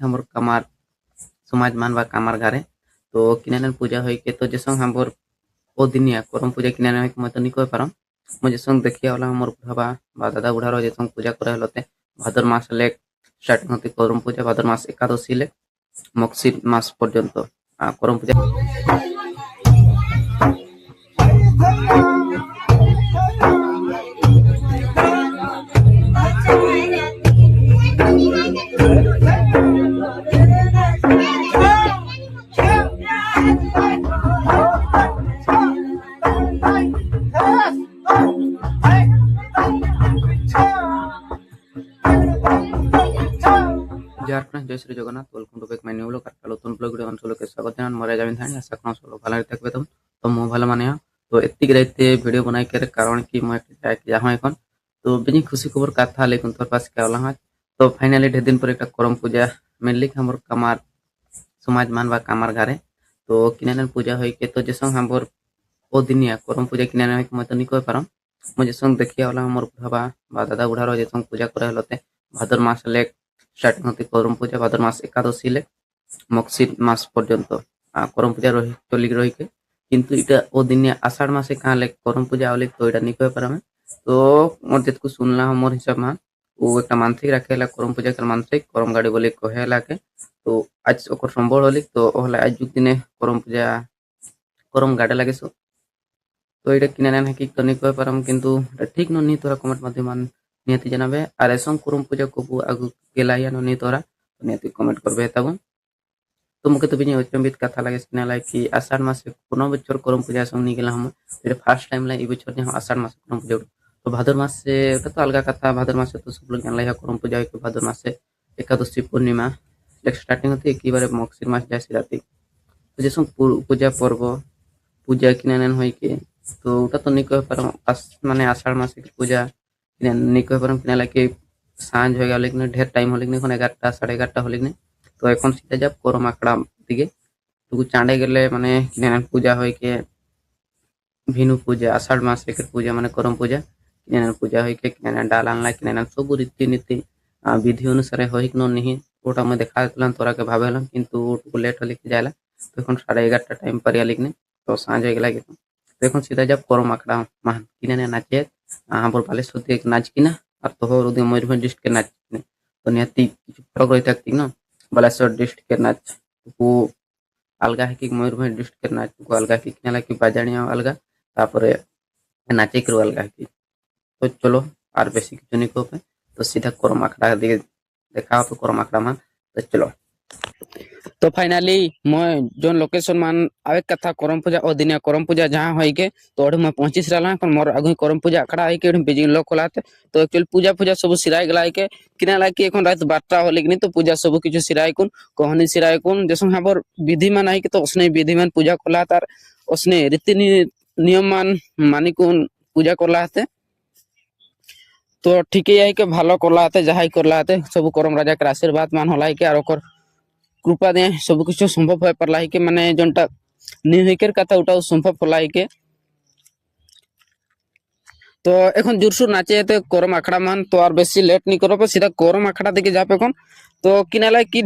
हमर कमार समाज मानवा कामार घरे तो किनान पूजा होई के तो जसं हमर ओ दिनिया करम पूजा किनान होई के मत निको पारम मो जसं देखिया वाला हमर बुढ़ाबा बा दादा बुढ़ारो जसं पूजा करे हलते भाद्र मास ले स्टार्टिंग होते करम पूजा भाद्र मास एकादशी ले मक्सिर मास पर्यंत करम पूजा झारखंड जय Shri Jagannath welcome to back my new vlog আর নতুন ব্লগ ভিডিও অঞ্চলকে স্বাগত জানান মরে যাবেন থানি আশা করি সব ভালো থাকবে তো মো ভালো মানে তো এতিক রাইতে ভিডিও বানাই করে কারণ কি মো একটা যাই যাহা এখন তো বিনি খুশি খবর কথা লেকিন তোর পাস কে वाला तो फाइनली ढेर दिन पर एक करम पूजा मेनली हमर कमार समाज मानवा कामार घरे तो किनान पूजा होई के तो जसं हमर ओ दिनिया करम पूजा किनान होई के मत निको पारम मो जसं देखिया वाला हमर बुढ़ाबा बा दादा बुढ़ारो जसं पूजा करे हलते भाद्र मास ले स्टार्टिंग होते करम पूजा भाद्र मास एकादशी ले मक्सिर मास पर्यंत करम पूजा रही चली रही के किंतु इटा ओ दिनिया आषाढ़ मासे काले करम पूजा आवले तो इटा निको पारम तो मोर जेतको सुनला हमर हिसाब में वो एक मानसिक रखेला करम पूजा कर मानसिक करम गाड़ी बोले कहेला के तो आज ओकर संबल होली तो ओहला आज जुग दिने करम पूजा करम गाड़ी लागे सो तो इटा किनान है कि तनी कह पारम किंतु ठीक नी तोरा कमेंट माध्यम नियति जनाबे और एसं करम पूजा को आगु गेलाया नी तोरा नियति कमेंट करबे तब तो मुके तो बिनी अचंबित कथा लागे सिना लाइक कि आषाढ़ मास कोनो बच्चर करम पूजा संग नी गेला हम इटा फर्स्ट टाइम ला ई बच्चर ने आषाढ़ मास करम पूजा तो भाद्र मास से तो अलग कथा भाद्र मास तो सब लोग जानला करम पूजा के भाद्र मास से एकादशी पूर्णिमा स्टार्टिंग होती एक बार मक्सिर मास जैसी राती तो जैसे पूजा पर्व पूजा किनान होई के तो उटा तो नहीं कह पारम माने आषाढ़ मास की पूजा नहीं कह पारम किना लागे सांझ हो गया लेकिन ढेर टाइम हो लेकिन 11टा 11:30 हो लेकिन तो এখন सीधा जब करम आकड़ा दिगे तो चांडे गेले माने किनान पूजा होई के भिनु पूजा आषाढ़ मास के पूजा माने करम पूजा किनान पूजा होई के किनान डाल आनला किनान सब रीति नीति विधि अनुसार होई कि नहीं ओटा में देखा देलन तोरा के भावेलन किंतु ओटको लेट होले के जाला तो এখন 11:30 टाइम पर लिखने तो सांझ हो गेला तो এখন सीधा जब करम आकड़ा मान किनान नाचे हमर बालेश्वर एक नाच किना और तोहर उदय मयूरभंज डिस्ट्रिक्ट के नाच किने तो नियति फरक रही थकती ना बालेश्वर डिस्ट्रिक्ट के नाच को अलगा है कि मयूरभंज डिस्ट्रिक्ट के नाच को अलगा है कि कि बाजानिया अलगा तापरे नाचे करो अलगा है तो चलो और बेसी किछु नहीं को तो सीधा करम आकड़ा दिखे देखा तो करम आकड़ा में तो चलो तो फाइनली मैं जोन लोकेशन मान आवे कथा करम पूजा ओ दिनिया करम पूजा जहां होई के तो ओढे मैं पहुंचिस रहला kon मोर आगु करम पूजा अखड़ा है के बेजिंग लोक खोलाते तो एक्चुअली पूजा सब सिराय गला के किना लागे एखन रात 12टा होले कि तो पूजा सब किछु सिराय कोन कहनी सिराय कोन जसं हमर विधि मान है कि तो उसने विधि मान पूजा खोला तार उसने रीति नियम मान मानी कोन पूजा करला हते तो ठीक है के भालो करला हते जहाई करला हते सब करम राजा के आशीर्वाद मान होला के और ओकर कृपा दे सब कुछ संभव हो पारला के माने जोनटा निहिकर कथा उठाओ संभव होला के तो এখন জোরসুর নাচে এতে করম আখড়া মান তো আর বেশি লেট নি করব सीधा করম আখড়া দিকে যাবে এখন তো কিনালাই কি